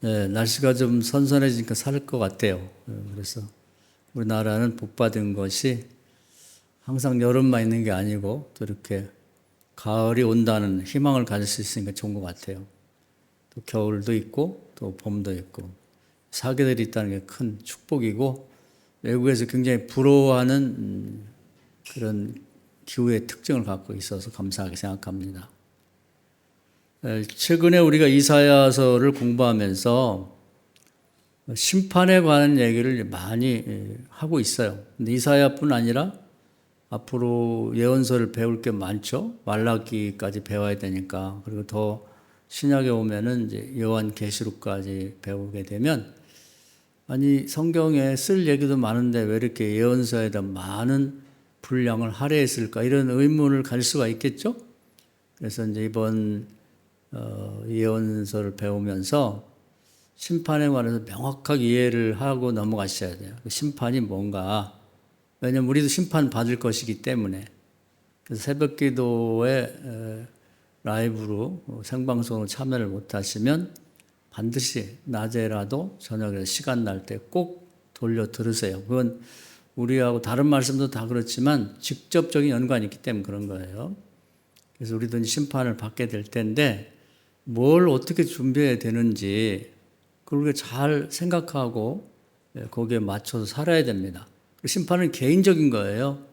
날씨가 좀 선선해지니까 살 것 같아요. 그래서 우리나라는 복받은 것이 항상 여름만 있는 게 아니고 또 이렇게 가을이 온다는 희망을 가질 수 있으니까 좋은 것 같아요. 또 겨울도 있고 또 봄도 있고 사계절이 있다는 게 큰 축복이고 외국에서 굉장히 부러워하는 그런 기후의 특징을 갖고 있어서 감사하게 생각합니다. 최근에 우리가 이사야서를 공부하면서 심판에 관한 얘기를 많이 하고 있어요. 근데 이사야뿐 아니라 앞으로 예언서를 배울 게 많죠. 말라기까지 배워야 되니까. 그리고 더 신약에 오면은 이제 요한계시록까지 배우게 되면 아니 성경에 쓸 얘기도 많은데 왜 이렇게 예언서에다 많은 분량을 할애했을까 이런 의문을 가질 수가 있겠죠. 그래서 이제 이번 예언서를 배우면서 심판에 관해서 명확하게 이해를 하고 넘어가셔야 돼요. 심판이 뭔가. 왜냐하면 우리도 심판 받을 것이기 때문에. 그래서 새벽 기도에 라이브로 생방송으로 참여를 못하시면 반드시 낮에라도 저녁에 시간 날 때 꼭 돌려 들으세요. 그건 우리하고 다른 말씀도 다 그렇지만 직접적인 연관이 있기 때문에 그런 거예요. 그래서 우리도 심판을 받게 될 텐데 뭘 어떻게 준비해야 되는지 그걸 잘 생각하고 거기에 맞춰서 살아야 됩니다. 심판은 개인적인 거예요.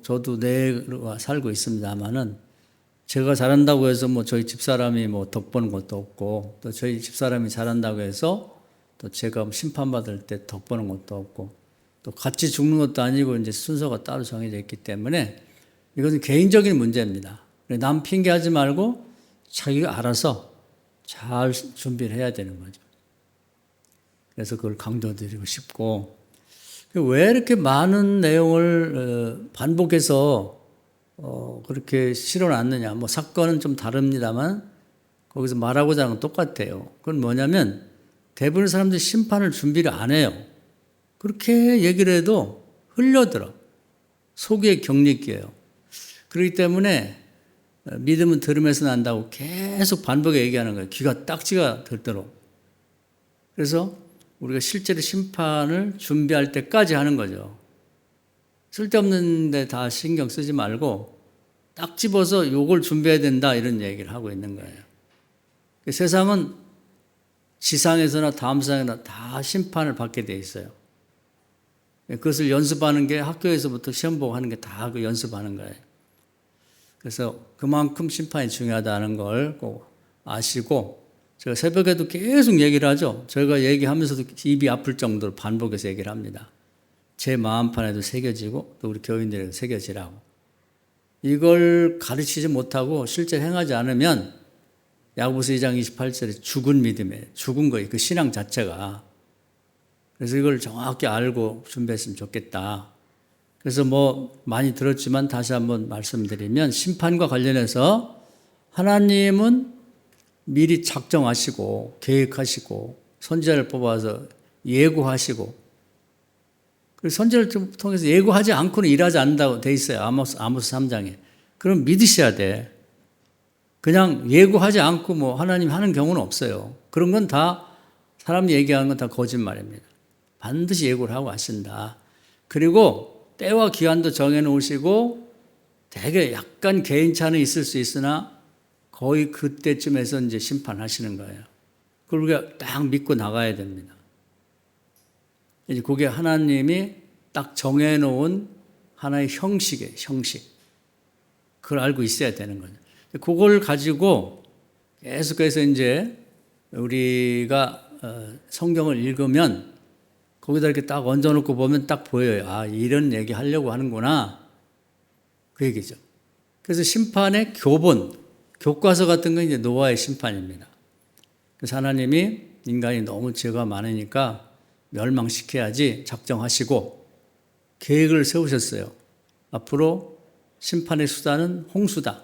저도 내가 살고 있습니다만은 제가 잘한다고 해서 저희 집사람이 덕보는 것도 없고 또 저희 집사람이 잘한다고 해서 또 제가 심판받을 때 덕보는 것도 없고 또 같이 죽는 것도 아니고 이제 순서가 따로 정해져 있기 때문에 이것은 개인적인 문제입니다. 남 핑계하지 말고 자기가 알아서 잘 준비를 해야 되는 거죠. 그래서 그걸 강조드리고 싶고 왜 이렇게 많은 내용을 반복해서 그렇게 실어놨느냐. 사건은 좀 다릅니다만 거기서 말하고자 하는 건 똑같아요. 그건 뭐냐면 대부분의 사람들이 심판을 준비를 안 해요. 그렇게 얘기를 해도 흘려들어. 속에 격리 끼어요. 그렇기 때문에 믿음은 들음에서 난다고 계속 반복해 얘기하는 거예요. 귀가 딱지가 들도록. 그래서 우리가 실제로 심판을 준비할 때까지 하는 거죠. 쓸데없는 데 다 신경 쓰지 말고 딱 집어서 요걸 준비해야 된다 이런 얘기를 하고 있는 거예요. 세상은 지상에서나 다음 세상에나 다 심판을 받게 돼 있어요. 그것을 연습하는 게 학교에서부터 시험 보고 하는 게 다 그 연습하는 거예요. 그래서 그만큼 심판이 중요하다는 걸 꼭 아시고 제가 새벽에도 계속 얘기를 하죠. 제가 얘기하면서도 입이 아플 정도로 반복해서 얘기를 합니다. 제 마음판에도 새겨지고 또 우리 교인들에도 새겨지라고. 이걸 가르치지 못하고 실제 행하지 않으면 야고보서 2장 28절에 죽은 믿음이에요. 죽은 거예요. 그 신앙 자체가. 그래서 이걸 정확히 알고 준비했으면 좋겠다. 그래서 많이 들었지만 다시 한번 말씀드리면 심판과 관련해서 하나님은 미리 작정하시고 계획하시고 선지자를 뽑아서 예고하시고 그리고 선지자를 통해서 예고하지 않고는 일하지 않는다고 돼 있어요. 아모스 3장에. 그럼 믿으셔야 돼. 그냥 예고하지 않고 하나님 하는 경우는 없어요. 그런 건 다 사람 얘기하는 건 다 거짓말입니다. 반드시 예고를 하고 하신다. 그리고 때와 기한도 정해놓으시고 되게 약간 개인차는 있을 수 있으나 거의 그때쯤에서 이제 심판하시는 거예요. 그걸 우리가 딱 믿고 나가야 됩니다. 이제 그게 하나님이 딱 정해놓은 하나의 형식이에요, 형식. 그걸 알고 있어야 되는 거죠. 그걸 가지고 계속해서 이제 우리가 성경을 읽으면 거기다 이렇게 딱 얹어놓고 보면 딱 보여요. 아, 이런 얘기 하려고 하는구나. 그 얘기죠. 그래서 심판의 교본, 교과서 같은 건 이제 노아의 심판입니다. 그래서 하나님이 인간이 너무 죄가 많으니까 멸망시켜야지 작정하시고 계획을 세우셨어요. 앞으로 심판의 수단은 홍수다.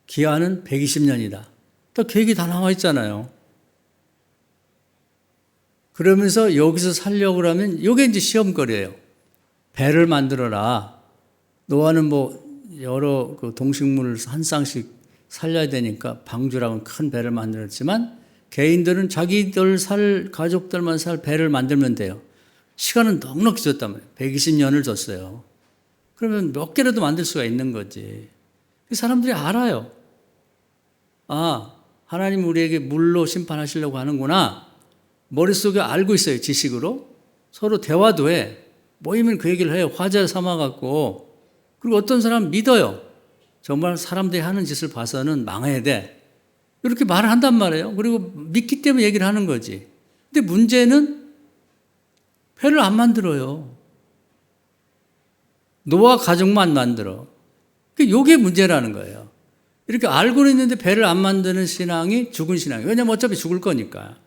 기한은 120년이다. 또 계획이 다 나와 있잖아요. 그러면서 여기서 살려고 하면 이게 이제 시험거리예요. 배를 만들어라. 노아는 여러 그 동식물을 한 쌍씩 살려야 되니까 방주라고는 큰 배를 만들었지만 개인들은 자기들 살, 가족들만 살 배를 만들면 돼요. 시간은 넉넉히 줬단 말이에요. 120년을 줬어요. 그러면 몇 개라도 만들 수가 있는 거지. 사람들이 알아요. 아, 하나님 우리에게 물로 심판하시려고 하는구나. 머릿속에 알고 있어요. 지식으로. 서로 대화도 해. 모이면 그 얘기를 해요. 화제 삼아갖고. 그리고 어떤 사람은 믿어요. 정말 사람들이 하는 짓을 봐서는 망해야 돼. 이렇게 말을 한단 말이에요. 그리고 믿기 때문에 얘기를 하는 거지. 근데 문제는 배를 안 만들어요. 노아 가족만 만들어. 이게 문제라는 거예요. 이렇게 알고는 있는데 배를 안 만드는 신앙이 죽은 신앙이에요. 왜냐하면 어차피 죽을 거니까.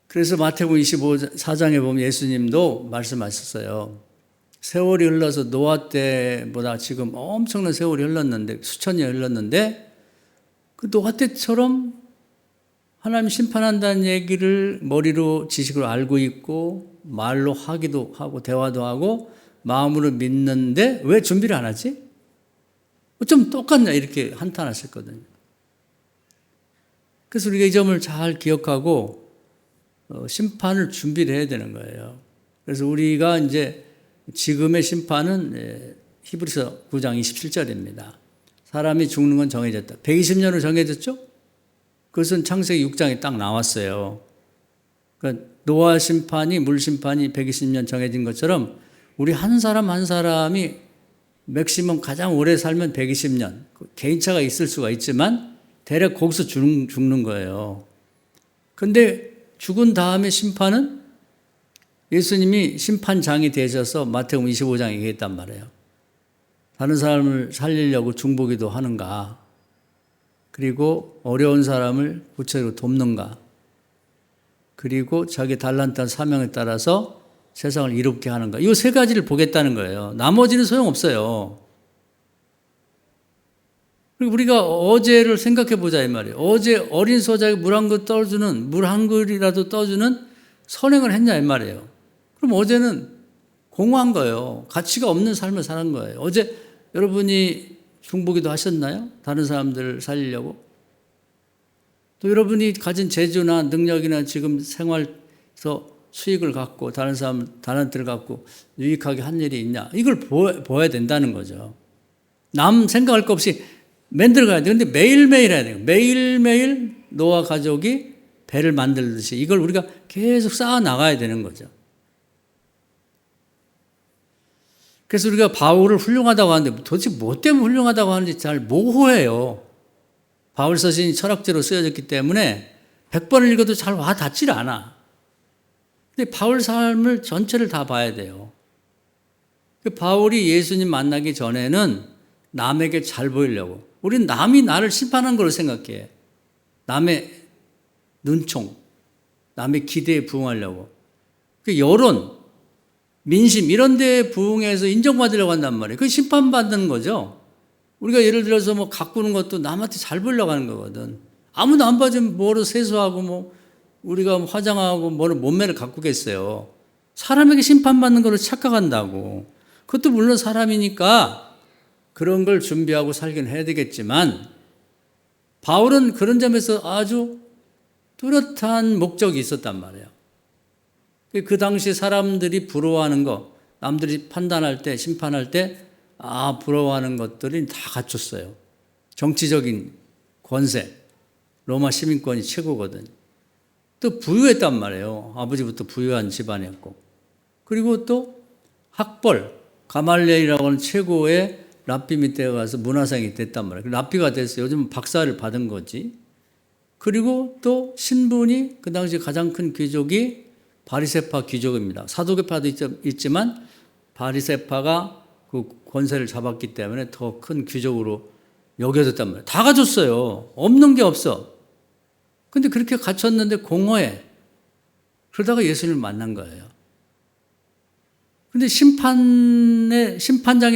그래서 마태복음 24장에 보면 예수님도 말씀하셨어요. 세월이 흘러서 노아 때보다 지금 엄청난 세월이 흘렀는데, 수천 년이 흘렀는데, 그 노아 때처럼 하나님 심판한다는 얘기를 머리로 지식으로 알고 있고, 말로 하기도 하고, 대화도 하고, 마음으로 믿는데, 왜 준비를 안 하지? 좀 똑같냐, 이렇게 한탄하셨거든요. 그래서 우리가 이 점을 잘 기억하고, 심판을 준비를 해야 되는 거예요. 그래서 우리가 이제 지금의 심판은 히브리서 9장 27절입니다. 사람이 죽는 건 정해졌다. 120년으로 정해졌죠? 그것은 창세기 6장에 딱 나왔어요. 그러니까 노아 심판이, 물 심판이 120년 정해진 것처럼 우리 한 사람 한 사람이 맥시멈 가장 오래 살면 120년. 개인차가 있을 수가 있지만 대략 거기서 죽는 거예요. 근데 죽은 다음에 심판은 예수님이 심판장이 되셔서 마태복음 25장에 얘기했단 말이에요. 다른 사람을 살리려고 중보기도 하는가? 그리고 어려운 사람을 구체적으로 돕는가? 그리고 자기 달란트 사명에 따라서 세상을 이롭게 하는가? 이 세 가지를 보겠다는 거예요. 나머지는 소용없어요. 그리고 우리가 어제를 생각해 보자 이 말이에요. 어제 어린 소자에게 물 한 그릇 떠주는, 물 한 그릇이라도 떠주는 선행을 했냐 이 말이에요. 그럼 어제는 공허한 거예요. 가치가 없는 삶을 사는 거예요. 어제 여러분이 중보기도 하셨나요? 다른 사람들을 살리려고? 또 여러분이 가진 재주나 능력이나 지금 생활에서 수익을 갖고 다른 사람 달란트를 갖고 유익하게 한 일이 있냐? 이걸 보아야 된다는 거죠. 남 생각할 거 없이 만들어 가야 돼요. 근데 매일매일 해야 돼요. 매일매일 노아 가족이 배를 만들듯이 이걸 우리가 계속 쌓아 나가야 되는 거죠. 그래서 우리가 바울을 훌륭하다고 하는데 도대체 뭐 때문에 훌륭하다고 하는지 잘 모호해요. 바울 서신이 철학제로 쓰여졌기 때문에 100번을 읽어도 잘 와 닿질 않아. 근데 바울 삶을 전체를 다 봐야 돼요. 바울이 예수님 만나기 전에는 남에게 잘 보이려고. 우린 남이 나를 심판한 걸로 생각해. 남의 눈총, 남의 기대에 부응하려고. 여론, 민심 이런 데에 부응해서 인정받으려고 한단 말이에요. 그게 심판받는 거죠. 우리가 예를 들어서 뭐 가꾸는 것도 남한테 잘 보이려고 하는 거거든. 아무도 안 봐주면 뭐로 세수하고 뭐 우리가 화장하고 뭐를 몸매를 가꾸겠어요. 사람에게 심판받는 걸로 착각한다고. 그것도 물론 사람이니까 그런 걸 준비하고 살긴 해야 되겠지만 바울은 그런 점에서 아주 뚜렷한 목적이 있었단 말이에요. 그 당시 사람들이 부러워하는 거, 남들이 판단할 때, 심판할 때 부러워하는 것들이 다 갖췄어요. 정치적인 권세, 로마 시민권이 최고거든. 또 부유했단 말이에요. 아버지부터 부유한 집안이었고. 그리고 또 학벌, 가말리엘이라고 하는 최고의 랍비 밑에 가서 문화생이 됐단 말이에요. 랍비가 됐어요. 요즘 박사를 받은 거지. 그리고 또 신분이 그 당시 가장 큰 귀족이 바리새파 귀족입니다. 사도계파도 있지만 바리새파가 그 권세를 잡았기 때문에 더 큰 귀족으로 여겨졌단 말이에요. 다 가졌어요. 없는 게 없어. 근데 그렇게 갖췄는데 공허해. 그러다가 예수님을 만난 거예요. 근데 심판장이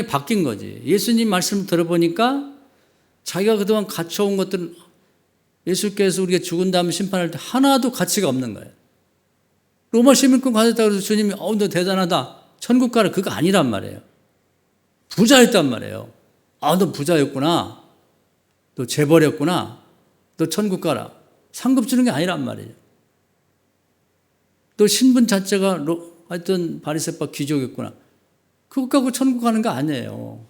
바뀐 거지. 예수님 말씀을 들어보니까 자기가 그동안 갖춰온 것들은 예수께서 우리가 죽은 다음에 심판할 때 하나도 가치가 없는 거예요. 로마 시민권 가졌다고 해서 주님이 너 대단하다. 천국 가라. 그거 아니란 말이에요. 부자였단 말이에요. 너 부자였구나. 너 재벌이었구나. 너 천국 가라. 상급 주는 게 아니란 말이에요. 너 신분 자체가 하여튼 바리새파 귀족이었구나. 그것 갖고 천국 가는 거 아니에요.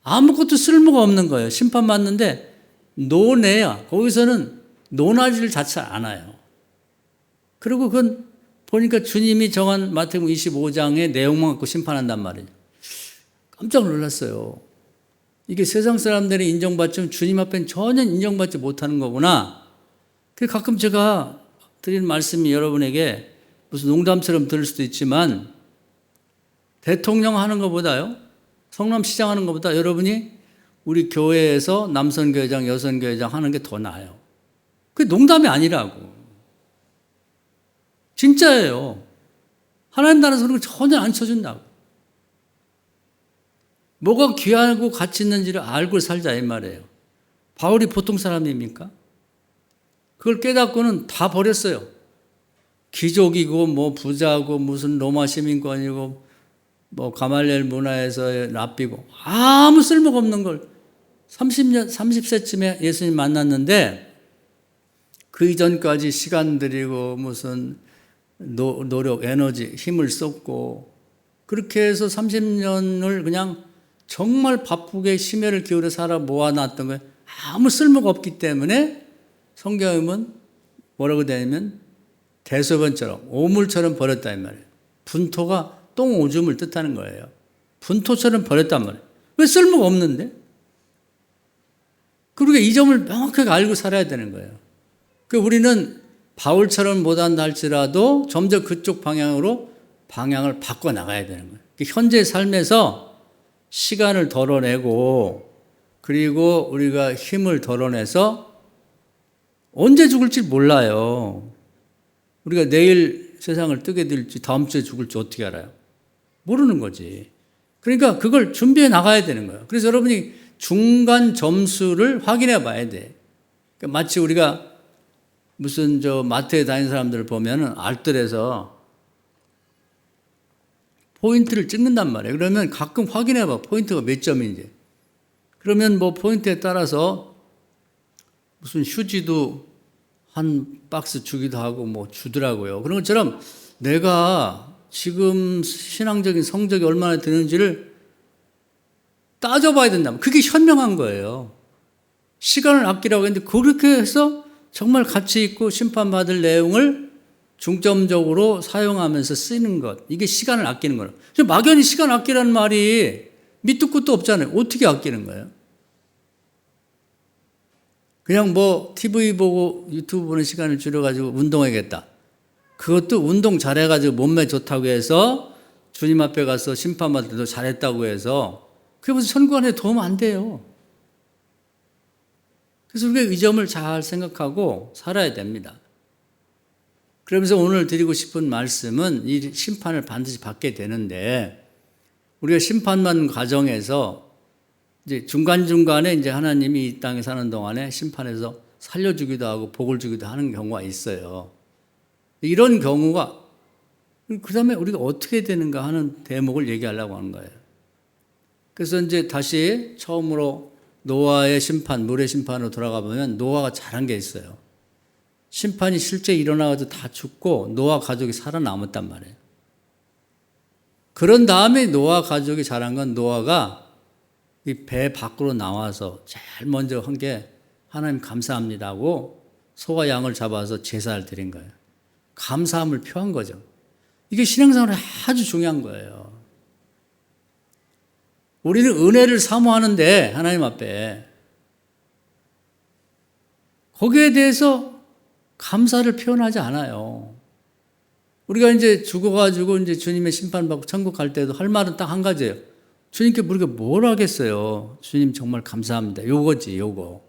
아무것도 쓸모가 없는 거예요. 심판받는데 논해야 거기서는 논하지를 자체 않아요. 그리고 그건 보니까 주님이 정한 마태복음 25장의 내용만 갖고 심판한단 말이에요. 깜짝 놀랐어요. 이게 세상 사람들이 인정받지만 주님 앞엔 전혀 인정받지 못하는 거구나. 그래서 가끔 제가 드리는 말씀이 여러분에게 무슨 농담처럼 들을 수도 있지만 대통령 하는 것보다요, 성남시장 하는 것보다 여러분이 우리 교회에서 남선교회장, 여선교회장 하는 게 더 나아요. 그게 농담이 아니라고. 진짜예요. 하나님 나라 소리를 전혀 안 쳐준다고. 뭐가 귀하고 가치 있는지를 알고 살자 이 말이에요. 바울이 보통 사람입니까? 그걸 깨닫고는 다 버렸어요. 귀족이고 뭐 부자고 무슨 로마 시민권이고 뭐 가말리엘 문화에서의 랍비고 아무 쓸모가 없는 걸 30세쯤에 예수님 만났는데 그 이전까지 시간 들이고 무슨 노력, 에너지, 힘을 쏟고 그렇게 해서 30년을 그냥 정말 바쁘게 심혈을 기울여 살아 모아놨던 거예요. 아무 쓸모가 없기 때문에 성경은 뭐라고 되냐면 대소변처럼 오물처럼 버렸다 이 말이에요. 분토가 똥오줌을 뜻하는 거예요. 분토처럼 버렸단 말이에요. 왜 쓸모가 없는데? 그러니까 이 점을 명확하게 알고 살아야 되는 거예요. 그 우리는 바울처럼 못한다 할지라도 점점 그쪽 방향으로 방향을 바꿔 나가야 되는 거예요. 현재 삶에서 시간을 덜어내고 그리고 우리가 힘을 덜어내서 언제 죽을지 몰라요. 우리가 내일 세상을 뜨게 될지 다음 주에 죽을지 어떻게 알아요? 모르는 거지. 그러니까 그걸 준비해 나가야 되는 거예요. 그래서 여러분이 중간 점수를 확인해 봐야 돼. 그러니까 마치 우리가 무슨 마트에 다니는 사람들을 보면은 알뜰해서 포인트를 찍는단 말이에요. 그러면 가끔 확인해 봐. 포인트가 몇 점인지. 그러면 뭐 포인트에 따라서 무슨 휴지도 한 박스 주기도 하고 뭐 주더라고요. 그런 것처럼 내가 지금 신앙적인 성적이 얼마나 되는지를 따져봐야 된다면 그게 현명한 거예요. 시간을 아끼라고 했는데 그렇게 해서 정말 가치 있고 심판받을 내용을 중점적으로 사용하면서 쓰는 것. 이게 시간을 아끼는 거예요. 막연히 시간 아끼라는 말이 밑도 끝도 없잖아요. 어떻게 아끼는 거예요? 그냥 뭐 TV 보고 유튜브 보는 시간을 줄여가지고 운동해야겠다. 그것도 운동 잘해가지고 몸매 좋다고 해서 주님 앞에 가서 심판받을 때도 잘했다고 해서 그게 무슨 천국안에 도움 안 돼요. 그래서 우리가 이 점을 잘 생각하고 살아야 됩니다. 그러면서 오늘 드리고 싶은 말씀은 이 심판을 반드시 받게 되는데 우리가 심판받는 과정에서 이제 중간중간에 이제 하나님이 이 땅에 사는 동안에 심판해서 살려주기도 하고 복을 주기도 하는 경우가 있어요. 이런 경우가 그 다음에 우리가 어떻게 되는가 하는 대목을 얘기하려고 하는 거예요. 그래서 이제 다시 처음으로 노아의 심판, 물의 심판으로 돌아가 보면 노아가 잘한 게 있어요. 심판이 실제 일어나가지고 다 죽고 노아 가족이 살아남았단 말이에요. 그런 다음에 노아 가족이 잘한 건 노아가 이 배 밖으로 나와서 제일 먼저 한 게 하나님 감사합니다 하고 소와 양을 잡아서 제사를 드린 거예요. 감사함을 표한 거죠. 이게 신앙생활에 아주 중요한 거예요. 우리는 은혜를 사모하는데 하나님 앞에 거기에 대해서 감사를 표현하지 않아요. 우리가 이제 죽어가지고 이제 주님의 심판받고 천국 갈 때도 할 말은 딱 한 가지예요. 주님께 우리가 뭘 하겠어요? 주님 정말 감사합니다. 요거지, 요거.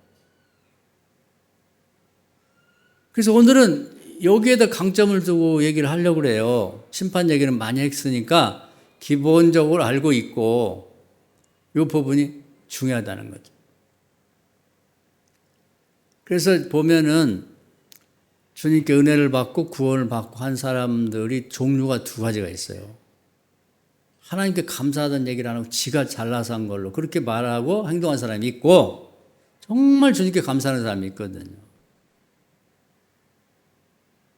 그래서 오늘은 여기에다 강점을 두고 얘기를 하려고 그래요. 심판 얘기는 많이 했으니까 기본적으로 알고 있고 이 부분이 중요하다는 거죠. 그래서 보면은 주님께 은혜를 받고 구원을 받고 한 사람들이 종류가 두 가지가 있어요. 하나님께 감사하다는 얘기를 안 하고 지가 잘나서 한 걸로 그렇게 말하고 행동한 사람이 있고 정말 주님께 감사하는 사람이 있거든요.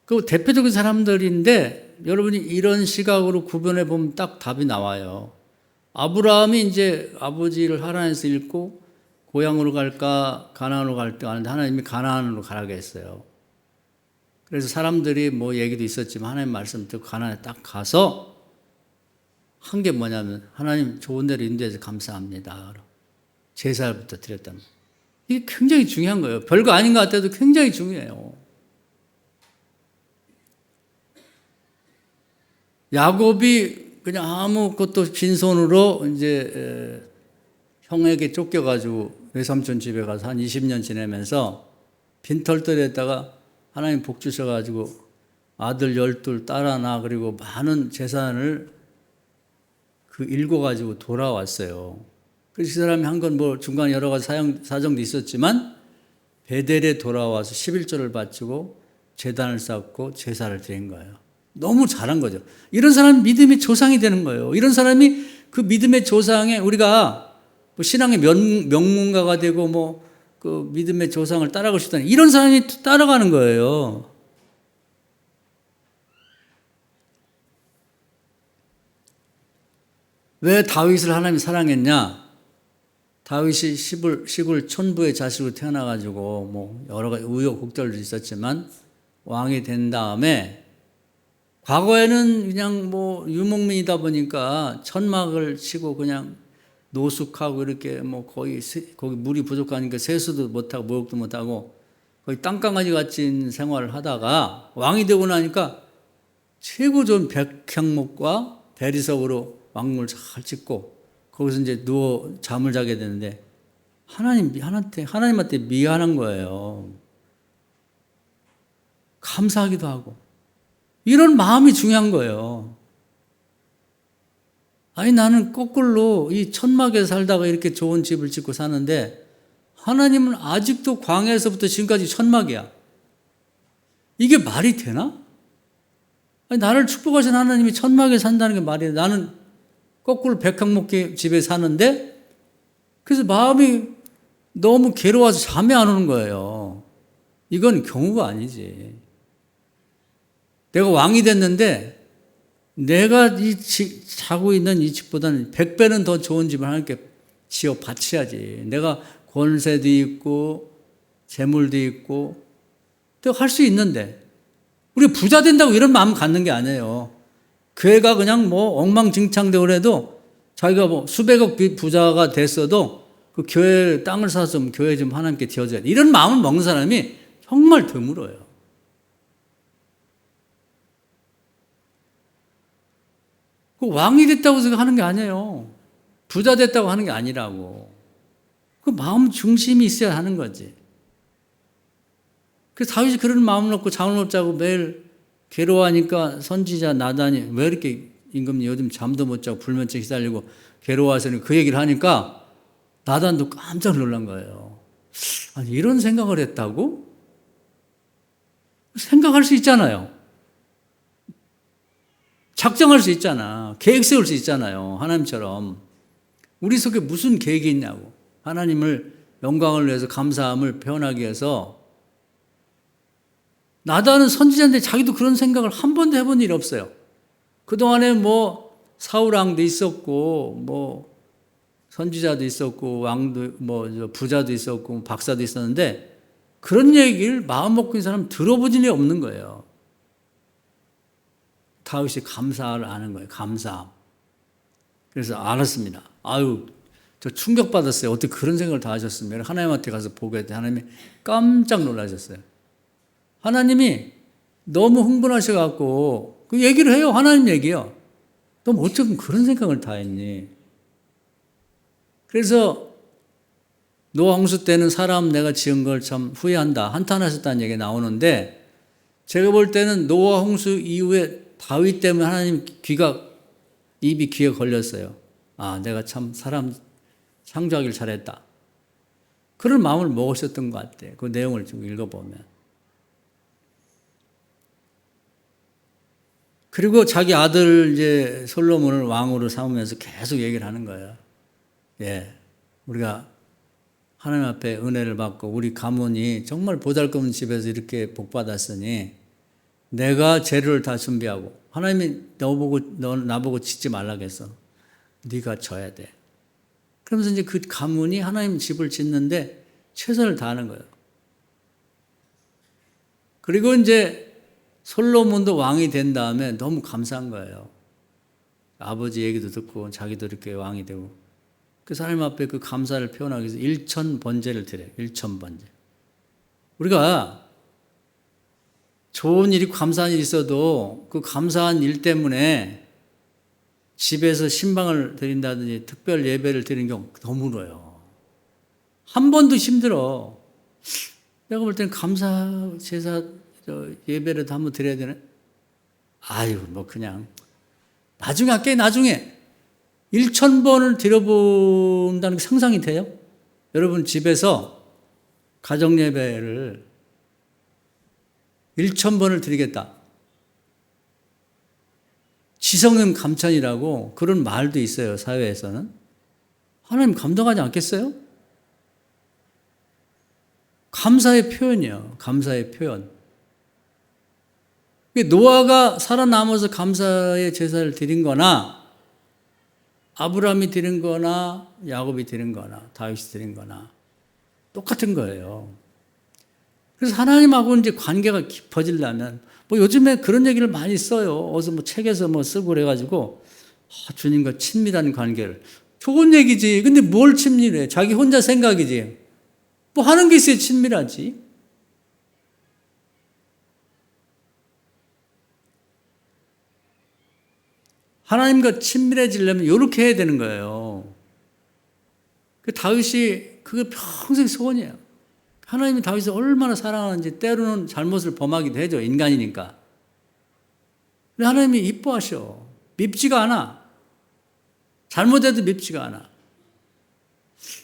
그 대표적인 사람들인데 여러분이 이런 시각으로 구분해 보면 딱 답이 나와요. 아브라함이 이제 아버지를 하란에서 잃고 고향으로 갈까 가나안으로 갈까 하는데 하나님이 가나안으로 가라고 했어요. 그래서 사람들이 뭐 얘기도 있었지만 하나님 말씀 듣고 가나안에 딱 가서 한 게 뭐냐면 하나님 좋은 데로 인도해서 감사합니다. 제사부터 드렸다는 거예요. 이게 굉장히 중요한 거예요. 별거 아닌 것 같아도 굉장히 중요해요. 야곱이 그냥 아무것도 빈손으로 이제 형에게 쫓겨가지고 외삼촌 집에 가서 한 20년 지내면서 빈털터리에다가 하나님 복 주셔가지고 아들 12, 딸 하나 그리고 많은 재산을 읽어가지고 돌아왔어요. 그래서 그 사람이 한 건 뭐 중간에 여러 가지 사정도 있었지만 베델에 돌아와서 11조를 바치고 제단을 쌓고 제사를 드린 거예요. 너무 잘한 거죠. 이런 사람이 믿음의 조상이 되는 거예요. 이런 사람이 그 믿음의 조상에 우리가 뭐 신앙의 명문가가 되고 뭐 그 믿음의 조상을 따라가고 싶다니 이런 사람이 따라가는 거예요. 왜 다윗을 하나님이 사랑했냐? 다윗이 시골 촌부의 자식으로 태어나가지고 뭐 여러 가지 우여곡절도 있었지만 왕이 된 다음에 과거에는 그냥 뭐 유목민이다 보니까 천막을 치고 그냥 노숙하고 이렇게 뭐 거기 물이 부족하니까 세수도 못하고 목욕도 못하고 거의 땅강아지 같은 생활을 하다가 왕이 되고 나니까 최고 좋은 백향목과 대리석으로 왕궁을 잘 짓고 거기서 이제 누워 잠을 자게 되는데 하나님한테 미안한 거예요. 감사하기도 하고. 이런 마음이 중요한 거예요. 아니 나는 거꾸로 이 천막에 살다가 이렇게 좋은 집을 짓고 사는데 하나님은 아직도 광야에서부터 지금까지 천막이야. 이게 말이 되나? 아니, 나를 축복하신 하나님이 천막에 산다는 게 말이야. 나는 거꾸로 백향목 집에 사는데 그래서 마음이 너무 괴로워서 잠이 안 오는 거예요. 이건 경우가 아니지. 내가 왕이 됐는데 내가 자고 있는 이 집보다는 100배는 더 좋은 집을 하나님께 지어 바쳐야지. 내가 권세도 있고 재물도 있고 또 할 수 있는데 우리 부자 된다고 이런 마음 갖는 게 아니에요. 교회가 그냥 뭐 엉망진창되고 그래도 자기가 뭐 수백억 부자가 됐어도 그 교회 땅을 사서 교회 좀 하나님께 지어줘야 돼. 이런 마음을 먹는 사람이 정말 드물어요. 그 왕이 됐다고 해서 하는 게 아니에요. 부자 됐다고 하는 게 아니라고. 그 마음 중심이 있어야 하는 거지. 그래서 다윗이 그런 마음을 놓고 잠을 못 자고 매일 괴로워하니까 선지자 나단이 왜 이렇게 임금님 요즘 잠도 못 자고 불면증 시달리고 괴로워해서 그 얘기를 하니까 나단도 깜짝 놀란 거예요. 아니 이런 생각을 했다고? 생각할 수 있잖아요. 작정할 수 있잖아. 계획 세울 수 있잖아요. 하나님처럼. 우리 속에 무슨 계획이 있냐고. 하나님을 영광을 위해서 감사함을 표현하기 위해서 나다는 선지자인데 자기도 그런 생각을 한 번도 해본 일이 없어요. 그동안에 뭐 사울왕도 있었고 뭐 선지자도 있었고 왕도 뭐 부자도 있었고 박사도 있었는데 그런 얘기를 마음 먹고 있는 사람 들어보진 일 없는 거예요. 다윗이 감사를 아는 거예요. 감사함. 그래서 알았습니다. 아유, 저 충격받았어요. 어떻게 그런 생각을 다 하셨으면 하나님한테 가서 보게 돼. 하나님이 깜짝 놀라셨어요. 하나님이 너무 흥분하셔갖고 그 얘기를 해요. 하나님 얘기요. 너 어쩌면 그런 생각을 다 했니? 그래서 노아 홍수 때는 사람 내가 지은 걸 참 후회한다. 한탄하셨다는 얘기가 나오는데 제가 볼 때는 노아 홍수 이후에 다윗 때문에 하나님 입이 귀에 걸렸어요. 아, 내가 참 사람 창조하기를 잘했다. 그런 마음을 먹으셨던 것 같아요. 그 내용을 좀 읽어보면. 그리고 자기 아들 이제 솔로몬을 왕으로 삼으면서 계속 얘기를 하는 거예요. 예, 우리가 하나님 앞에 은혜를 받고 우리 가문이 정말 보잘것없는 집에서 이렇게 복받았으니 내가 재료를 다 준비하고 하나님이 나보고 짓지 말라겠어. 네가 져야 돼. 그러면서 이제 그 가문이 하나님 집을 짓는데 최선을 다하는 거예요. 그리고 이제 솔로몬도 왕이 된 다음에 너무 감사한 거예요. 아버지 얘기도 듣고 자기도 이렇게 왕이 되고 그래서 하나님 앞에 그 감사를 표현하기 위해서 1,000번제를 드려요. 1,000번제. 우리가 좋은 일이 감사한 일이 있어도 그 감사한 일 때문에 집에서 신방을 드린다든지 특별 예배를 드리는 경우 너무 어려워요. 한 번도 힘들어. 내가 볼 때는 감사 제사 예배를 한번 드려야 되네. 아유 뭐 그냥 나중에 할게. 나중에 1,000번을 드려본다는 게 상상이 돼요? 여러분 집에서 가정 예배를 1,000번을 드리겠다. 지성은 감천이라고 그런 말도 있어요. 사회에서는. 하나님 감동하지 않겠어요? 감사의 표현이에요. 감사의 표현. 노아가 살아남아서 감사의 제사를 드린 거나 아브라함이 드린 거나 야곱이 드린 거나 다윗이 드린 거나 똑같은 거예요. 그래서 하나님하고 이제 관계가 깊어지려면 뭐 요즘에 그런 얘기를 많이 써요. 어서 뭐 책에서 뭐 쓰고 그래가지고 주님과 친밀한 관계를. 좋은 얘기지. 근데 뭘 친밀해? 자기 혼자 생각이지. 뭐 하는 게 있어야 친밀하지. 하나님과 친밀해지려면 이렇게 해야 되는 거예요. 그 다윗이 그게 평생 소원이에요. 하나님이 다윗을 얼마나 사랑하는지 때로는 잘못을 범하기도 해죠. 인간이니까. 근데 하나님이 이뻐하셔. 밉지가 않아. 잘못해도 밉지가 않아.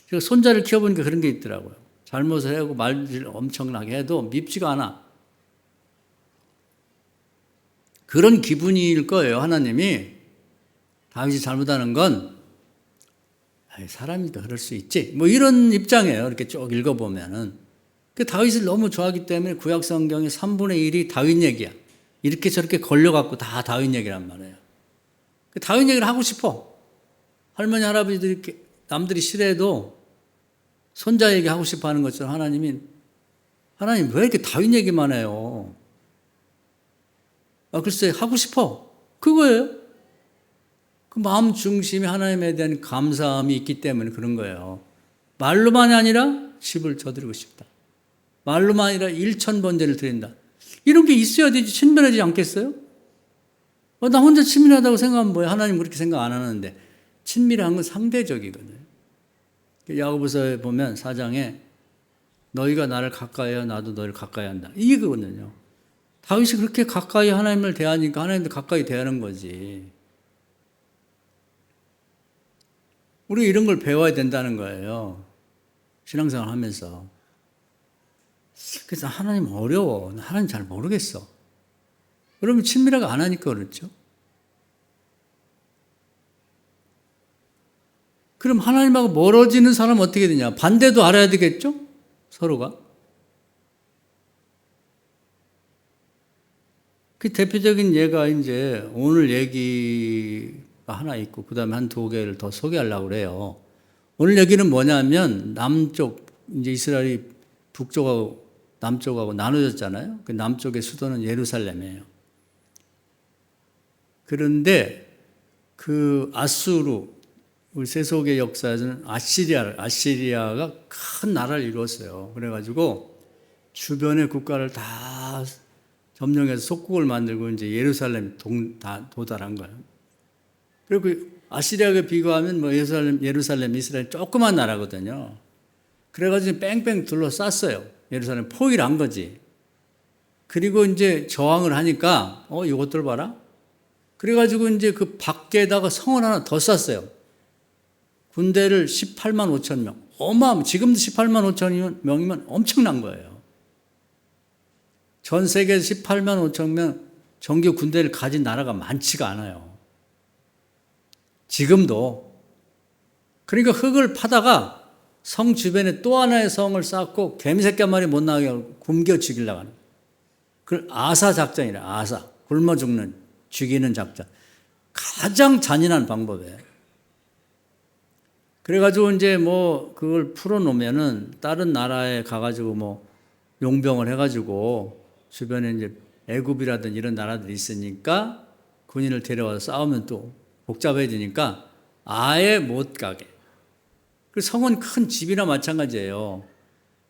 제가 손자를 키워보니까 그런 게 있더라고요. 잘못을 하고 말을 엄청나게 해도 밉지가 않아. 그런 기분일 거예요. 하나님이. 다윗이 잘못하는 건 사람이 더 그럴 수 있지. 뭐 이런 입장이에요. 이렇게 쭉 읽어보면은. 그 다윗을 너무 좋아하기 때문에 구약 성경의 3분의 1이 다윗 얘기야. 이렇게 저렇게 걸려갖고 다 다윗 얘기란 말이에요. 그 다윗 얘기를 하고 싶어. 할머니, 할아버지들이 이렇게 남들이 싫어해도 손자 얘기하고 싶어 하는 것처럼 하나님 왜 이렇게 다윗 얘기만 해요? 글쎄, 하고 싶어. 그거예요. 그 마음 중심에 하나님에 대한 감사함이 있기 때문에 그런 거예요. 말로만이 아니라 집을 저드리고 싶다. 말로만 아니라 1,000번제를 드린다. 이런 게 있어야 되지 친밀하지 않겠어요? 나 혼자 친밀하다고 생각하면 뭐야? 하나님 그렇게 생각 안 하는데 친밀한 건 상대적이거든요. 야고보서에 보면 4장에 너희가 나를 가까이 해야 나도 너희를 가까이 한다. 이게 그거거든요. 다윗이 그렇게 가까이 하나님을 대하니까 하나님도 가까이 대하는 거지. 우리가 이런 걸 배워야 된다는 거예요. 신앙생활 하면서. 그래서 하나님 어려워. 하나님 잘 모르겠어. 그러면 친밀하게 안 하니까 그렇죠. 그럼 하나님하고 멀어지는 사람은 어떻게 되냐? 반대도 알아야 되겠죠? 서로가. 그 대표적인 예가 이제 오늘 얘기가 하나 있고 그 다음에 한 2개를 더 소개하려고 그래요. 오늘 얘기는 뭐냐면 남쪽 이제 이스라엘이 북쪽하고 남쪽하고 나눠졌잖아요. 그 남쪽의 수도는 예루살렘이에요. 그런데 그 아수르 우리 세속의 역사에서는 아시리아가 큰 나라를 이루었어요. 그래가지고 주변의 국가를 다 점령해서 속국을 만들고 이제 예루살렘 다 도달한 거예요. 그리고 아시리아에 비교하면 뭐 예루살렘, 이스라엘 조그만 나라거든요. 그래가지고 뺑뺑 둘러쌌어요. 예루살렘 포위를 한 거지. 그리고 이제 저항을 하니까 이것들 봐라. 그래가지고 이제 그 밖에다가 성을 하나 더 쌌어요. 군대를 18만 5천 명. 지금도 18만 5천 명이면 엄청난 거예요. 전 세계에서 18만 5천 명 정규 군대를 가진 나라가 많지가 않아요. 지금도. 그러니까 흙을 파다가 성 주변에 또 하나의 성을 쌓고 개미새끼 한 마리 못 나가게 하고 굶겨 죽이려고 하는 거예요. 그걸 아사 작전이래. 아사. 굶어 죽는, 죽이는 작전. 가장 잔인한 방법이에요. 그래가지고 이제 뭐 그걸 풀어놓으면은 다른 나라에 가가지고 뭐 용병을 해가지고 주변에 이제 애굽이라든 이런 나라들이 있으니까 군인을 데려와서 싸우면 또 복잡해지니까 아예 못 가게. 그 성은 큰 집이나 마찬가지예요.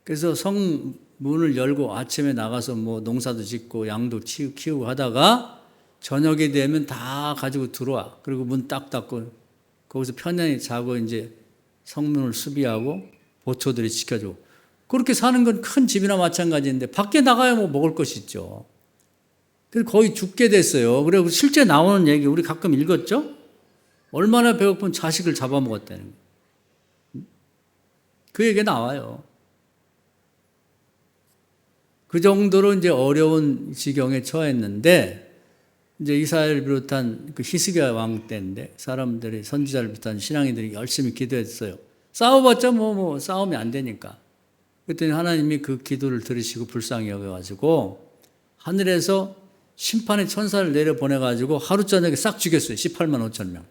그래서 성 문을 열고 아침에 나가서 뭐 농사도 짓고 양도 키우고 하다가 저녁이 되면 다 가지고 들어와. 그리고 문 딱 닫고 거기서 편안히 자고 이제 성문을 수비하고 보초들이 지켜주고. 그렇게 사는 건 큰 집이나 마찬가지인데 밖에 나가야 뭐 먹을 것이 있죠. 그래서 거의 죽게 됐어요. 그리고 실제 나오는 얘기 우리 가끔 읽었죠? 얼마나 배고픈 자식을 잡아먹었다는 거예요. 그 얘기가 나와요. 그 정도로 이제 어려운 지경에 처했는데 이제 이스라엘을 비롯한 그 히스기야 왕 때인데 사람들이 선지자를 비롯한 신앙인들이 열심히 기도했어요. 싸워봤자 뭐 싸우면 안 되니까. 그랬더니 하나님이 그 기도를 들으시고 불쌍히 여겨가지고 하늘에서 심판의 천사를 내려보내가지고 하루 저녁에 싹 죽였어요. 18만 5천 명.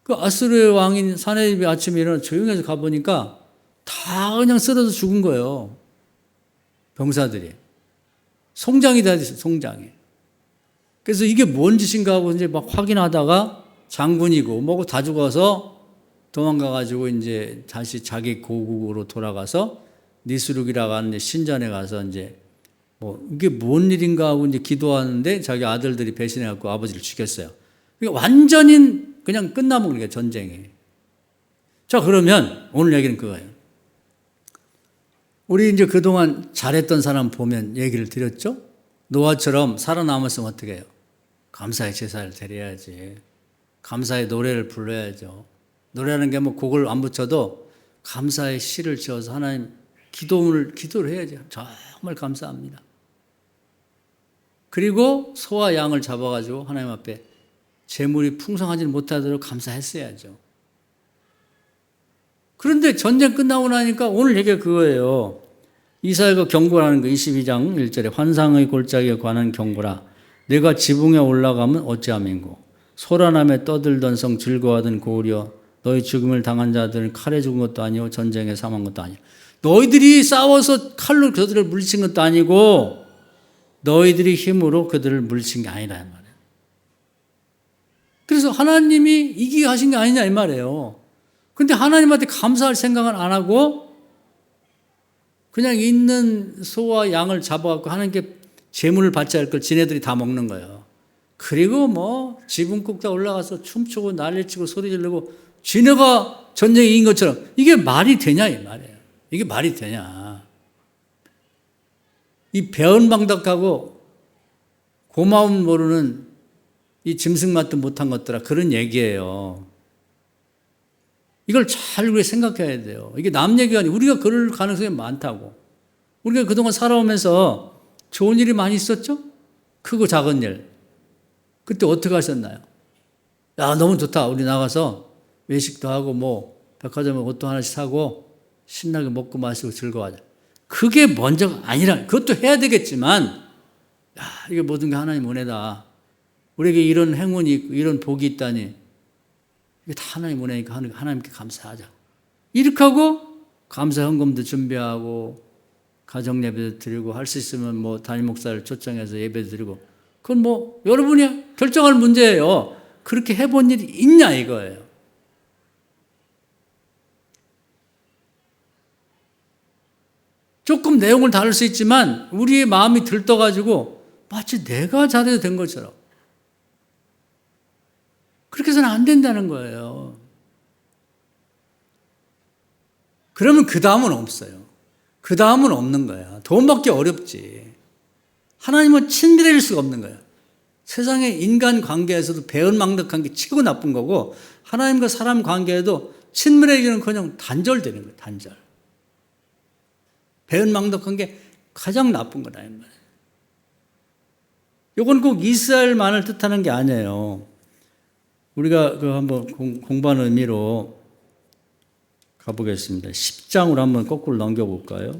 그 아수르의 왕인 사네립이 아침에 일어나 조용해서 가보니까 다 그냥 쓰러져 죽은 거예요. 병사들이. 송장이 다 됐어요. 송장이. 그래서 이게 뭔 짓인가 하고 이제 막 확인하다가 장군이고 뭐고 다 죽어서 도망가가지고 이제 다시 자기 고국으로 돌아가서 니스룩이라고 하는 신전에 가서 이제 뭐 이게 뭔 일인가 하고 이제 기도하는데 자기 아들들이 배신해갖고 아버지를 죽였어요. 그러니까 완전히 그냥 끝나먹는 게 전쟁이. 자, 그러면 오늘 얘기는 그거예요. 우리 이제 그동안 잘했던 사람 보면 얘기를 드렸죠? 노아처럼 살아남았으면 어떻게 해요? 감사의 제사를 드려야지. 감사의 노래를 불러야죠. 노래하는 게 뭐 곡을 안 붙여도 감사의 시를 지어서 하나님 기도를 해야지. 정말 감사합니다. 그리고 소와 양을 잡아가지고 하나님 앞에 재물이 풍성하지 못하도록 감사했어야죠. 그런데 전쟁 끝나고 나니까 오늘 얘기가 그거예요. 이사야가 경고라는 거 22장 1절에 환상의 골짜기에 관한 경고라. 내가 지붕에 올라가면 어찌함인고 소란함에 떠들던 성 즐거워하던 고우려 너희 죽음을 당한 자들은 칼에 죽은 것도 아니고 전쟁에 사망한 것도 아니고 너희들이 싸워서 칼로 그들을 물리친 것도 아니고 너희들이 힘으로 그들을 물리친 게 아니라 이 말이에요. 그래서 하나님이 이기게 하신 게 아니냐 이 말이에요. 근데 하나님한테 감사할 생각은 안 하고 그냥 있는 소와 양을 잡아갖고 하나님께 제물을 받지 않을 걸 지네들이 다 먹는 거예요. 그리고 뭐 지붕 꼭다 올라가서 춤추고 난리치고 소리 지르고 지네가 전쟁에 이긴 것처럼 이게 말이 되냐 이 말이에요. 이게 말이 되냐. 이 배은망덕하고 고마움 모르는 이 짐승맛도 못한 것들아 그런 얘기예요. 이걸 잘 우리가 생각해야 돼요. 이게 남 얘기가 아니고 우리가 그럴 가능성이 많다고. 우리가 그동안 살아오면서 좋은 일이 많이 있었죠? 크고 작은 일. 그때 어떻게 하셨나요? 야, 너무 좋다. 우리 나가서 외식도 하고 뭐 백화점에 옷도 하나씩 사고 신나게 먹고 마시고 즐거워하자. 그게 먼저가 아니라 그것도 해야 되겠지만 야, 이게 모든 게 하나님 은혜다. 우리에게 이런 행운이 있고 이런 복이 있다니 이게 다 하나님 은혜니까 하나님께 감사하자. 이렇게 하고 감사 헌금도 준비하고 가정 예배도 드리고 할 수 있으면 뭐 담임 목사를 초청해서 예배 드리고 그건 뭐 여러분이 결정할 문제예요. 그렇게 해본 일이 있냐 이거예요. 조금 내용을 다를 수 있지만 우리의 마음이 들떠가지고 마치 내가 잘해도 된 것처럼 그렇게 해서는 안 된다는 거예요. 그러면 그 다음은 없어요. 그 다음은 없는 거야. 돈 받기 어렵지. 하나님은 친밀해질 수가 없는 거야. 세상의 인간 관계에서도 배은망덕한 게 치고 나쁜 거고 하나님과 사람 관계에도 친밀해지는 그냥 단절되는 거예요. 단절. 배은망덕한 게 가장 나쁜 거다. 이건 꼭 이스라엘만을 뜻하는 게 아니에요. 우리가 그 한번 공부하는 의미로 가보겠습니다. 10장으로 한번 거꾸로 넘겨볼까요?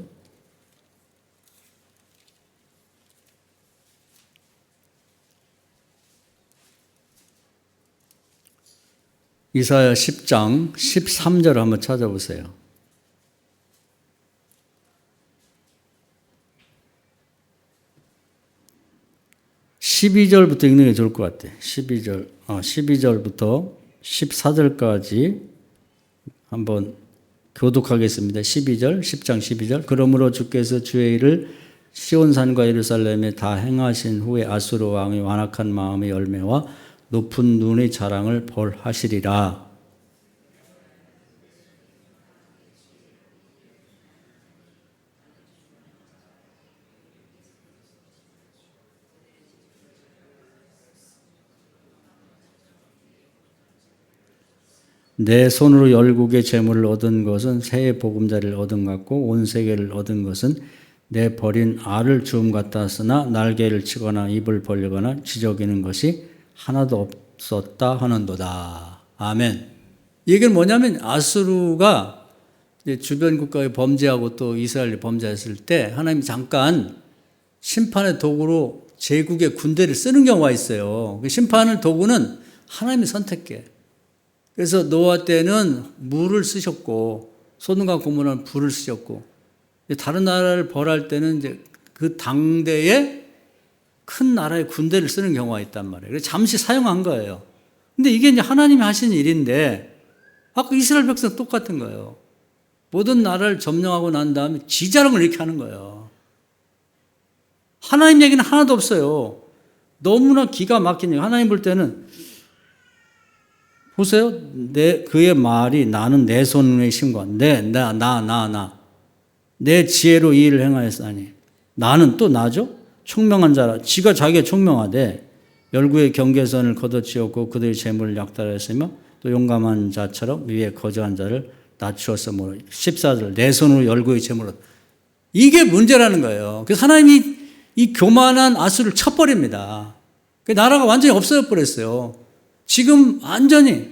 이사야 10장 13절을 한번 찾아보세요. 12절부터 읽는 게 좋을 것 같아. 12절부터 14절까지 한번 교독하겠습니다. 12절, 10장 12절. 그러므로 주께서 주의 일을 시온산과 예루살렘에 다 행하신 후에 아수르 왕의 완악한 마음의 열매와 높은 눈의 자랑을 벌하시리라. 내 손으로 열국의 재물을 얻은 것은 새의 보금자리를 얻은 것 같고 온 세계를 얻은 것은 내 버린 알을 주움 같았으나 날개를 치거나 입을 벌리거나 지저귀는 것이 하나도 없었다 하는도다. 아멘. 이 얘기는 뭐냐면 아수르가 주변 국가에 범죄하고 또 이스라엘이 범죄했을 때 하나님이 잠깐 심판의 도구로 제국의 군대를 쓰는 경우가 있어요. 그 심판의 도구는 하나님이 선택해. 그래서 노아 때는 물을 쓰셨고 소돔과 고모라는 불을 쓰셨고 다른 나라를 벌할 때는 이제 그 당대에 큰 나라의 군대를 쓰는 경우가 있단 말이에요. 그래서 잠시 사용한 거예요. 근데 이게 이제 하나님이 하신 일인데 아까 이스라엘 백성 똑같은 거예요. 모든 나라를 점령하고 난 다음에 지자랑을 이렇게 하는 거예요. 하나님 얘기는 하나도 없어요. 너무나 기가 막힌 얘기. 하나님 볼 때는 보세요. 그의 말이 나는 내 손의 힘과 내 지혜로 이 일을 행하였으니 나는 또 나죠? 총명한 자라. 지가 자기가 총명하되 열국의 경계선을 걷어치웠고 그들의 재물을 약탈하였으며 또 용감한 자처럼 위에 거저한 자를 낮추었어. 14절 내 손으로 열국의 재물을. 이게 문제라는 거예요. 그래서 하나님이 이 교만한 아수를 쳐버립니다. 그 나라가 완전히 없어져 버렸어요. 지금 완전히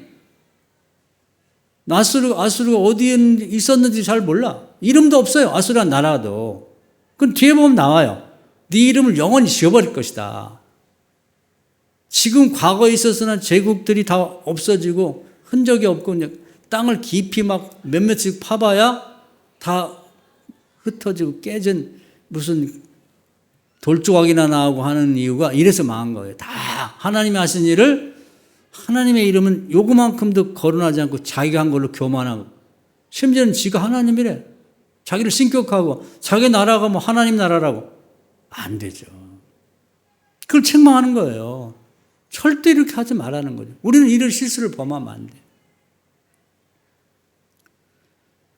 아수르가 어디에 있었는지 잘 몰라. 이름도 없어요. 아수르란 나라도. 그럼 뒤에 보면 나와요. 네 이름을 영원히 지워버릴 것이다. 지금 과거에 있었으나 제국들이 다 없어지고 흔적이 없고 땅을 깊이 막 몇몇씩 파봐야 다 흩어지고 깨진 무슨 돌조각이나 나오고 하는 이유가 이래서 망한 거예요. 다 하나님이 하신 일을 하나님의 이름은 요구만큼도 거론하지 않고 자기가 한 걸로 교만하고 심지어는 지가 하나님이래. 자기를 신격하고 자기 나라가 뭐 하나님 나라라고. 안 되죠. 그걸 책망하는 거예요. 절대 이렇게 하지 말라는 거죠. 우리는 이런 실수를 범하면 안 돼.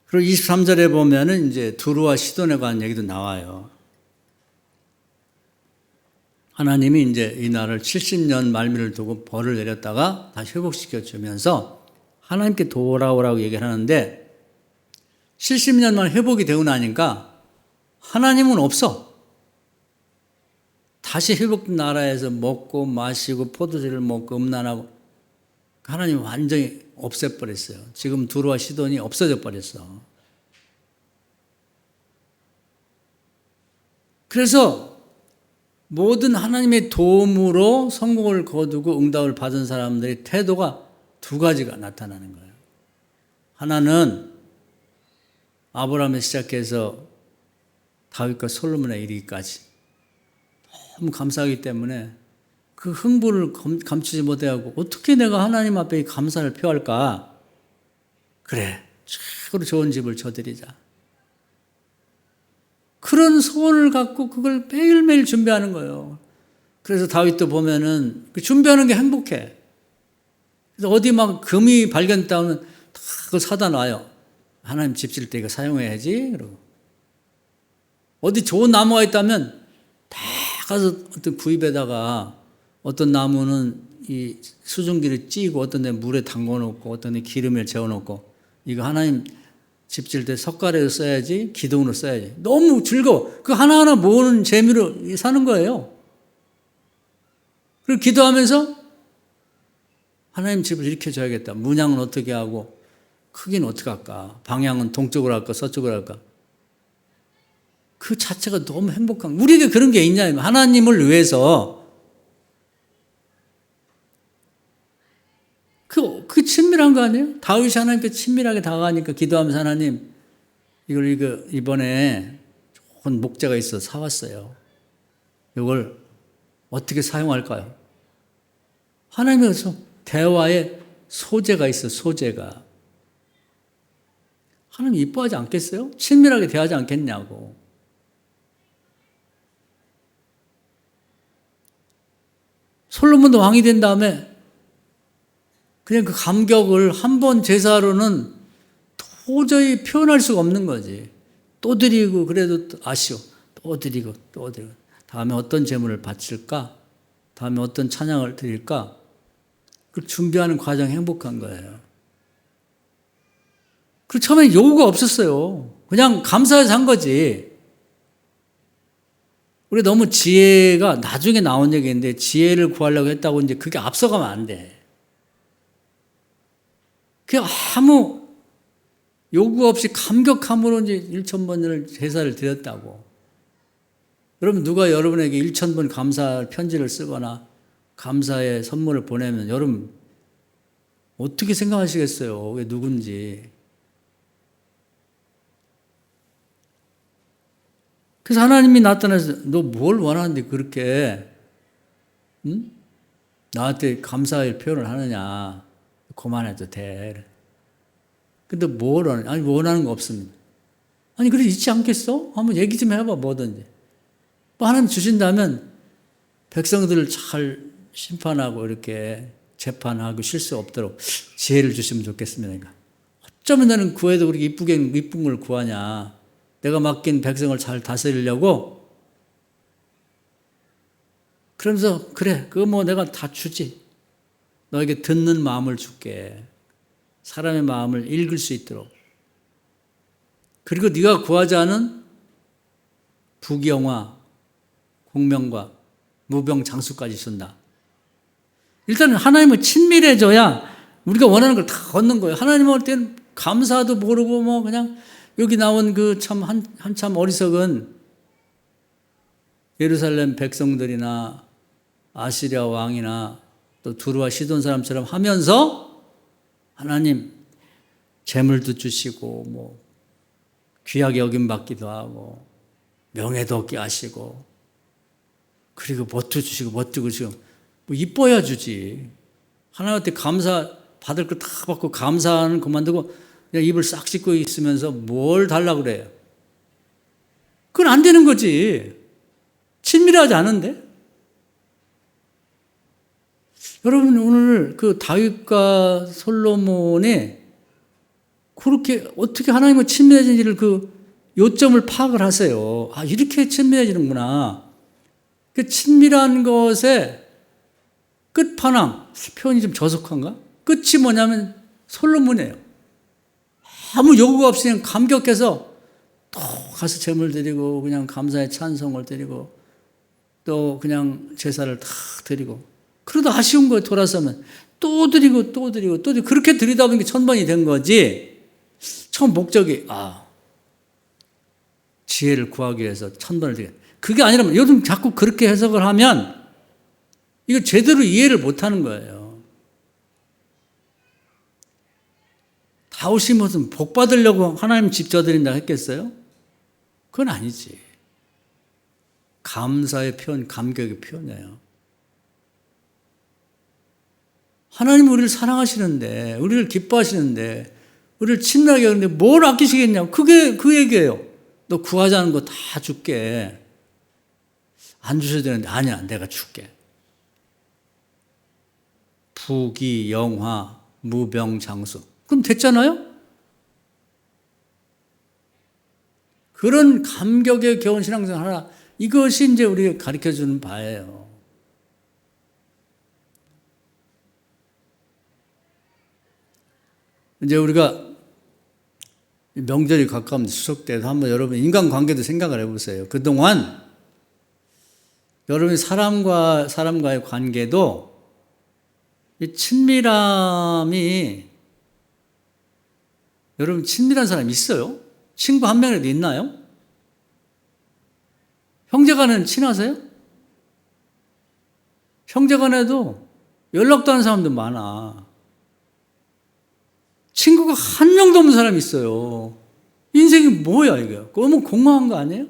그리고 23절에 보면은 이제 두루와 시돈에 관한 얘기도 나와요. 하나님이 이제 이 나라를 70년 말미를 두고 벌을 내렸다가 다시 회복시켜 주면서 하나님께 돌아오라고 얘기를 하는데 70년 만에 회복이 되고 나니까 하나님은 없어. 다시 회복된 나라에서 먹고 마시고 포도주를 먹고 음란하고 하나님 완전히 없애버렸어요. 지금 두루와 시돈이 없어져 버렸어. 그래서 모든 하나님의 도움으로 성공을 거두고 응답을 받은 사람들의 태도가 두 가지가 나타나는 거예요. 하나는 아브라함에 시작해서 다윗과 솔로몬에 이르기까지 너무 감사하기 때문에 그 흥분을 감추지 못하고 어떻게 내가 하나님 앞에 감사를 표할까? 그래, 최고로 좋은 집을 줘드리자. 그런 소원을 갖고 그걸 매일매일 준비하는 거예요. 그래서 다윗도 보면은 그 준비하는 게 행복해. 그래서 어디 막 금이 발견됐다면 다 그걸 사다 놔요. 하나님 집 질 때 이거 사용해야지. 그러고 어디 좋은 나무가 있다면 다 가서 어떤 구입에다가 어떤 나무는 이 수증기를 찌고 어떤 데 물에 담궈 놓고 어떤 데 기름에 재워 놓고 이거 하나님 집 질 때 석가래로 써야지 기둥으로 써야지. 너무 즐거워. 그 하나하나 모으는 재미로 사는 거예요. 그리고 기도하면서 하나님 집을 일으켜줘야겠다. 문양은 어떻게 하고 크기는 어떻게 할까? 방향은 동쪽으로 할까? 서쪽으로 할까? 그 자체가 너무 행복한, 우리에게 그런 게 있냐? 하나님을 위해서 그 친밀한 거 아니에요? 다윗이 하나님께 친밀하게 다가가니까 기도하면서 하나님, 이거 이번에 좋은 목재가 있어 사왔어요. 이걸 어떻게 사용할까요? 하나님께서 대화의 소재가 있어, 소재가. 하나님 이뻐하지 않겠어요? 친밀하게 대하지 않겠냐고. 솔로몬도 왕이 된 다음에 그냥 그 감격을 한 번 제사로는 도저히 표현할 수가 없는 거지. 또 드리고 그래도 아쉬워. 또 드리고 또 드리고. 다음에 어떤 제물을 바칠까? 다음에 어떤 찬양을 드릴까? 그걸 준비하는 과정이 행복한 거예요. 그리고 처음에 요구가 없었어요. 그냥 감사해서 한 거지. 우리 너무 지혜가 나중에 나온 얘기인데 지혜를 구하려고 했다고 이제 그게 앞서가면 안 돼. 그냥 아무 요구 없이 감격함으로 이제 1,000번을 제사를 드렸다고. 여러분, 누가 여러분에게 1,000번 감사 편지를 쓰거나 감사의 선물을 보내면 여러분 어떻게 생각하시겠어요? 그게 누군지. 그래서 하나님이 나타나서 너 뭘 원하는데 그렇게 나한테 감사의 표현을 하느냐. 그만해도 돼. 근데 뭘 원하냐? 아니, 원하는 거 없습니다. 아니, 그래 있지 않겠어? 한번 얘기 좀 해봐, 뭐든지. 뭐 하나님 주신다면 백성들을 잘 심판하고 이렇게 재판하고 실수 없도록 지혜를 주시면 좋겠습니다. 그러니까 어쩌면 나는 구해도 그렇게 이쁜 걸 구하냐. 내가 맡긴 백성을 잘 다스리려고. 그러면서 그래, 그거 뭐 내가 다 주지. 너에게 듣는 마음을 줄게. 사람의 마음을 읽을 수 있도록. 그리고 네가 구하지 않은 부귀영화, 공명과 무병장수까지 준다. 일단은 하나님을 친밀해져야 우리가 원하는 걸 다 얻는 거예요. 하나님 올 때는 감사도 모르고 뭐 그냥 여기 나온 그 참 한참 어리석은 예루살렘 백성들이나 아시리아 왕이나 또 두루와 시돈 사람처럼 하면서 하나님 재물도 주시고 뭐 귀하게 여김받기도 하고 명예도 얻게 하시고 그리고 뭣도 주시고 뭣도 주시고 뭐 이뻐야 주지. 하나님한테 감사 받을 거 다 받고 감사하는 그만두고 그냥 입을 싹 씻고 있으면서 뭘 달라고 그래요. 그건 안 되는 거지. 친밀하지 않은데. 여러분, 오늘 그 다윗과 솔로몬이 그렇게 어떻게 하나님과 친밀해진지를 그 요점을 파악을 하세요. 아, 이렇게 친밀해지는구나. 그 친밀한 것의 끝판왕, 표현이 좀 저속한가? 끝이 뭐냐면 솔로몬이에요. 아무 요구가 없이 그냥 감격해서 또 가서 제물 드리고 그냥 감사의 찬송을 드리고 또 그냥 제사를 다 드리고 그러다 아쉬운 거예요. 돌아서면 또 드리고 또 드리고 또 드리고 그렇게 드리다 보니까 1,000번이 된 거지. 처음 목적이 지혜를 구하기 위해서 1,000번을 드려. 그게 아니라면 요즘 자꾸 그렇게 해석을 하면 이거 제대로 이해를 못하는 거예요. 다윗이 무슨 복 받으려고 하나님 집 져드린다 했겠어요? 그건 아니지. 감사의 표현, 감격의 표현이에요. 하나님은 우리를 사랑하시는데, 우리를 기뻐하시는데, 우리를 친밀하게 하는데 뭘 아끼시겠냐고. 그게 그 얘기예요. 너 구하자는 거 다 줄게. 안 주셔도 되는데 아니야, 내가 줄게. 부귀, 영화, 무병장수. 그럼 됐잖아요? 그런 감격에 겨운 신앙생활 하나, 이것이 이제 우리가 가르쳐주는 바예요. 이제 우리가 명절이 가까운 추석 때도 한번 여러분 인간관계도 생각을 해보세요. 그동안 여러분이 사람과의 관계도 이 친밀함이 여러분 친밀한 사람 있어요? 친구 한 명이라도 있나요? 형제간에는 친하세요? 형제간에도 연락도 하는 사람도 많아. 친구가 한 명도 없는 사람이 있어요. 인생이 뭐야 이게? 너무 공허한 거 아니에요?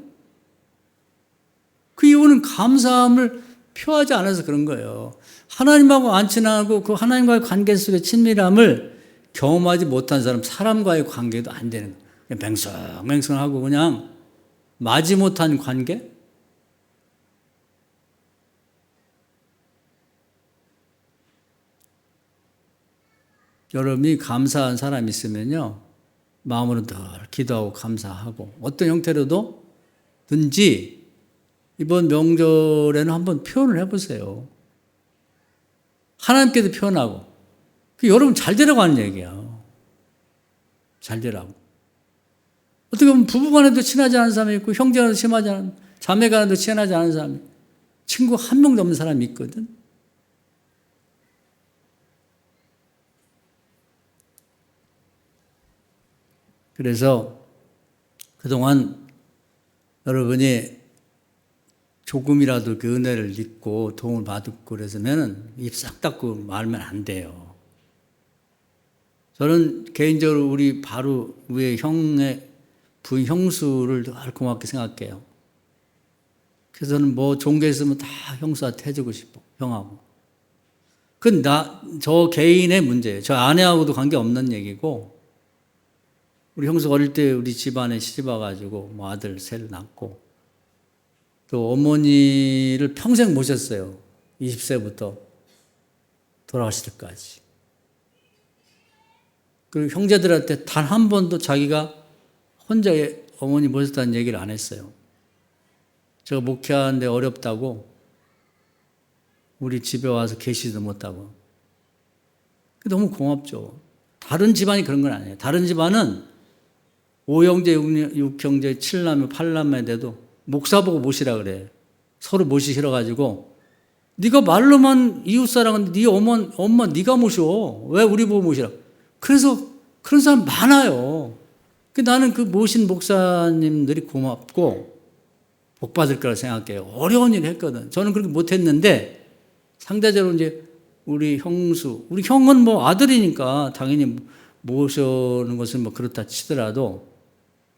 그 이유는 감사함을 표하지 않아서 그런 거예요. 하나님하고 안 친하고 그 하나님과의 관계 속의 친밀함을 경험하지 못한 사람, 사람과의 관계도 안 되는 거예요. 맹성맹성하고 그냥 마지못한 관계? 여러분이 감사한 사람이 있으면요, 마음으로 늘 기도하고 감사하고 어떤 형태로도 든지 이번 명절에는 한번 표현을 해보세요. 하나님께도 표현하고. 여러분 잘 되라고 하는 얘기야. 잘 되라고. 어떻게 보면 부부간에도 친하지 않은 사람이 있고 형제간에도 친하지 않은, 자매간에도 친하지 않은 사람이, 친구 한 명도 없는 사람이 있거든. 그래서 그동안 여러분이 조금이라도 그 은혜를 믿고 도움을 받고 그래서는 입 싹 닫고 말면 안 돼요. 저는 개인적으로 우리 바로 위에 형의 부인 형수를 늘 고맙게 생각해요. 그래서 저는 뭐 좋은 게 있으면 다 형수한테 해주고 싶어, 형하고. 그건 저 개인의 문제예요. 저 아내하고도 관계없는 얘기고, 우리 형수가 어릴 때 우리 집안에 시집 와가지고 뭐 아들 셋을 낳고, 또 어머니를 평생 모셨어요. 20세부터 돌아가실 때까지. 그리고 형제들한테 단 한 번도 자기가 혼자 어머니 모셨다는 얘기를 안 했어요. 제가 목회하는데 어렵다고 우리 집에 와서 계시지도 못하고. 너무 고맙죠. 다른 집안이 그런 건 아니에요. 다른 집안은 5형제, 6형제, 7남매, 8남매 돼도 목사 보고 모시라 그래. 서로 모시시러 가지고 네가 말로만 이웃사랑은 네 엄마 네가 모셔. 왜 우리 보고 모시라. 그래서 그런 사람 많아요. 나는 그 모신 목사님들이 고맙고 복 받을 거라 생각해요. 어려운 일 했거든. 저는 그렇게 못했는데 상대적으로 이제 우리 형은 뭐 아들이니까 당연히 모셔는 것은 뭐 그렇다 치더라도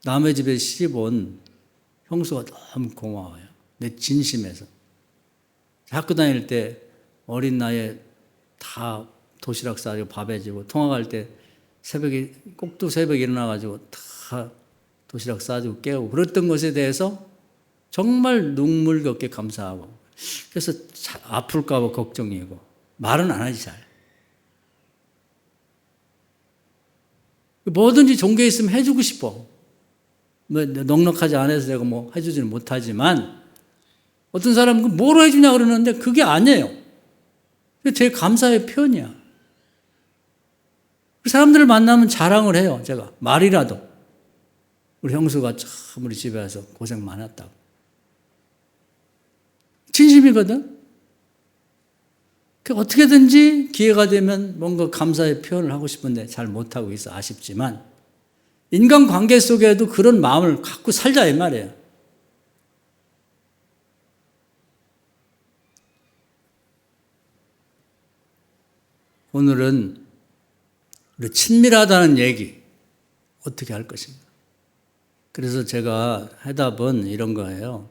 남의 집에 시집 온 형수가 너무 고마워요. 내 진심에서. 학교 다닐 때 어린 나이에 다 도시락 싸고 밥 해주고, 통화 갈 때 꼭두 새벽에 일어나가지고 다 도시락 싸주고 깨우고 그랬던 것에 대해서 정말 눈물겹게 감사하고, 그래서 아플까봐 걱정이고, 말은 안 하지 잘. 뭐든지 좋은 게 있으면 해주고 싶어. 뭐 넉넉하지 않아서 내가 뭐 해주지는 못하지만, 어떤 사람은 뭐로 해주냐 그러는데 그게 아니에요. 그게 제 감사의 표현이야. 사람들을 만나면 자랑을 해요. 제가 말이라도 우리 형수가 참 우리 집에 와서 고생 많았다고. 진심이거든. 어떻게든지 기회가 되면 뭔가 감사의 표현을 하고 싶은데 잘 못하고 있어 아쉽지만, 인간관계 속에도 그런 마음을 갖고 살자 이 말이에요. 오늘은 우리 친밀하다는 얘기 어떻게 할 것인가. 그래서 제가 해답은 이런 거예요.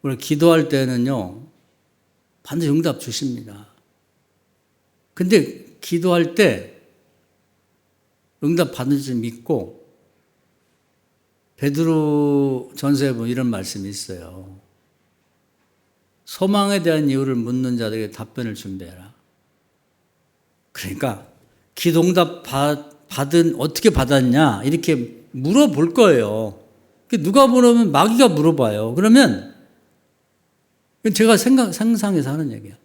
우리 기도할 때는요, 반드시 응답 주십니다. 근데 기도할 때 응답 받는 줄 믿고, 베드로 전서에 보면 이런 말씀이 있어요. 소망에 대한 이유를 묻는 자들에게 답변을 준비해라. 그러니까 기도 응답 어떻게 받았냐 이렇게 물어볼 거예요. 누가 물으면 마귀가 물어봐요. 그러면 제가 상상해서 하는 얘기야.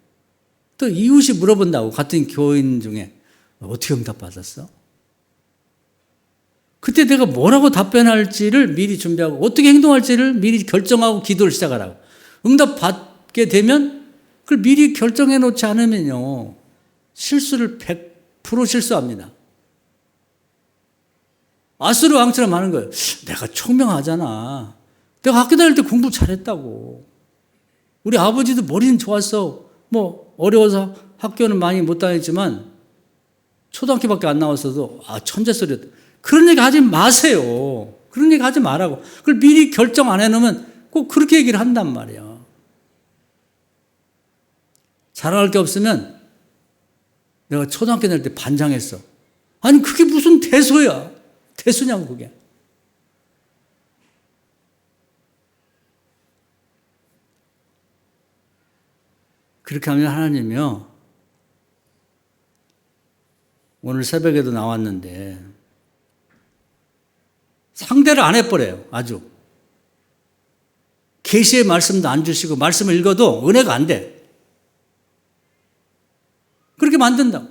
또 이웃이 물어본다고, 같은 교인 중에 어떻게 응답 받았어? 그때 내가 뭐라고 답변할지를 미리 준비하고 어떻게 행동할지를 미리 결정하고 기도를 시작하라고. 응답 받게 되면 그걸 미리 결정해 놓지 않으면요, 실수를 100% 실수합니다. 아수르 왕처럼 하는 거예요. 내가 총명하잖아. 내가 학교 다닐 때 공부 잘했다고. 우리 아버지도 머리는 좋았어. 뭐 어려워서 학교는 많이 못 다녔지만 초등학교밖에 안 나왔어도 천재 소리였다. 그런 얘기 하지 마세요. 그런 얘기 하지 말라고. 그걸 미리 결정 안 해놓으면 꼭 그렇게 얘기를 한단 말이야. 자랑할 게 없으면 내가 초등학교 다닐 때 반장했어. 아니 그게 무슨 대소야. 대수냐고 그게. 그렇게 하면 하나님이요. 오늘 새벽에도 나왔는데 상대를 안 해버려요. 아주. 계시의 말씀도 안 주시고 말씀을 읽어도 은혜가 안 돼. 그렇게 만든다.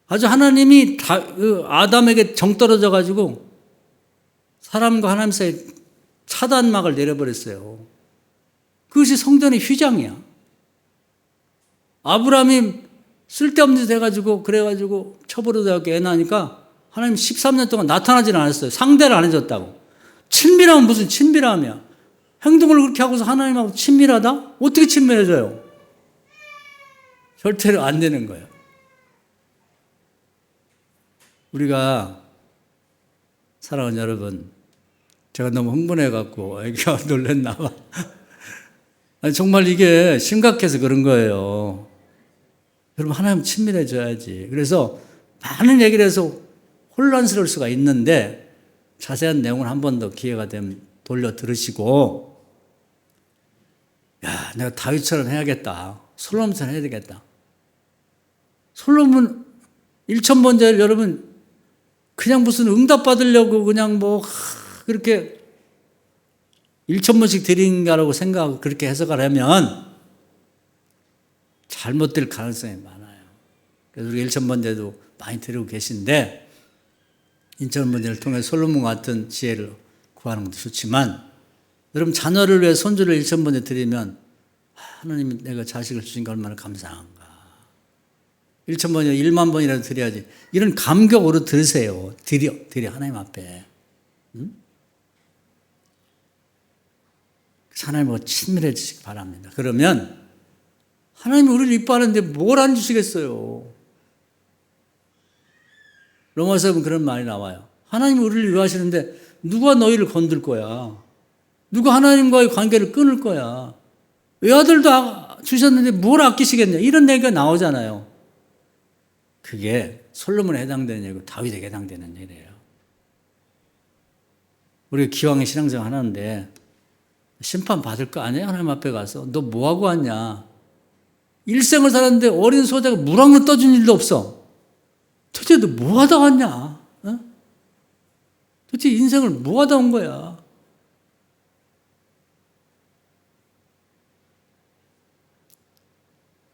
아주 하나님이 아담에게 정 떨어져 가지고 사람과 하나님 사이에 차단막을 내려버렸어요. 그것이 성전의 휘장이야. 아브라함이 쓸데없는 짓 해가지고 그래가지고 처벌을 애 낳으니까 하나님 13년 동안 나타나질 않았어요. 상대를 안 해줬다고. 친밀함은 무슨 친밀함이야. 행동을 그렇게 하고서 하나님하고 친밀하다? 어떻게 친밀해져요? 절대로 안 되는 거예요. 우리가 사랑하는 여러분, 제가 너무 흥분해갖고 애기가 놀랬나 봐. 아니, 정말 이게 심각해서 그런 거예요. 여러분 하나님 친밀해져야지. 그래서 많은 얘기를 해서 혼란스러울 수가 있는데 자세한 내용을 한 번 더 기회가 되면 돌려 들으시고, 야, 내가 다윗처럼 해야겠다. 솔로몬처럼 해야 되겠다. 솔로몬 1000번째 여러분 그냥 무슨 응답 받으려고 그냥 뭐 그렇게 1000번씩 드린다라고 생각하고 그렇게 해석을 하면 잘못될 가능성이 많아요. 그래서 우리 1000번째도 많이 드리고 계신데 1000번째를 통해 솔로몬 같은 지혜를 구하는 것도 좋지만, 여러분 자녀를 위해 손주를 1000번째 드리면 하나님이 내가 자식을 주신 게 얼마나 감사한가. 1000번이나 1만 번이라도 드려야지. 이런 감격으로 들으세요. 드려 하나님 앞에. 응? 하나님과 친밀해지시기 바랍니다. 그러면 하나님이 우리를 이뻐하는데 뭘 안 주시겠어요? 로마서에 보면 그런 말이 나와요. 하나님이 우리를 위하시는데 누가 너희를 건들 거야? 누가 하나님과의 관계를 끊을 거야? 외아들도 주셨는데 뭘 아끼시겠냐? 이런 얘기가 나오잖아요. 그게 솔로몬에 해당되는 얘기고 다윗에게 해당되는 일이에요. 우리가 기왕의 신앙생활 하는데 심판 받을 거 아니야? 하나님 앞에 가서. 너 뭐하고 왔냐? 일생을 살았는데 어린 소자가 물 한 그릇 떠준 일도 없어. 도대체 너 뭐하다 왔냐? 어? 도대체 인생을 뭐하다 온 거야?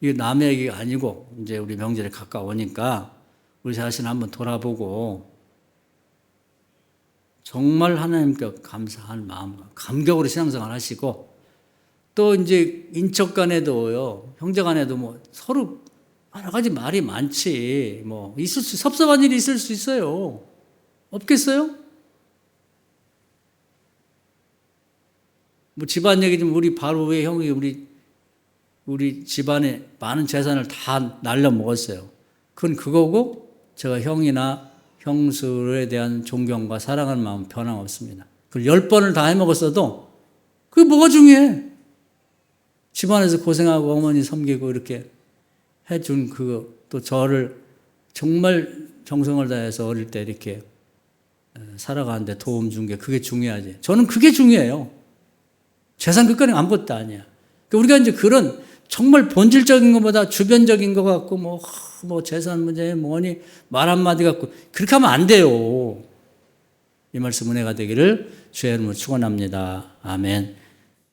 이게 남의 얘기가 아니고 이제 우리 명절에 가까우니까 우리 자신 한번 돌아보고 정말 하나님께 감사한 마음과 감격으로 신앙생활 하시고, 또 이제 인척 간에도요, 형제 간에도 뭐 서로 여러 가지 말이 많지. 뭐 섭섭한 일이 있을 수 있어요. 없겠어요? 뭐 집안 얘기 좀, 우리 바로 위에 형이 우리 집안에 많은 재산을 다 날려 먹었어요. 그건 그거고, 제가 형이나 형수에 대한 존경과 사랑하는 마음은 변함없습니다. 그걸 10번을 다 해먹었어도 그게 뭐가 중요해? 집안에서 고생하고 어머니 섬기고 이렇게 해준 그거, 또 저를 정말 정성을 다해서 어릴 때 이렇게 살아가는데 도움 준 게 그게 중요하지. 저는 그게 중요해요. 재산 끝까지 아무것도 아니야. 그러니까 우리가 이제 그런 정말 본질적인 것보다 주변적인 것 같고 뭐 재산 문제 뭐니 말 한마디 갖고 그렇게 하면 안 돼요. 이 말씀 은혜가 되기를 주의 이름으로 축원합니다. 아멘.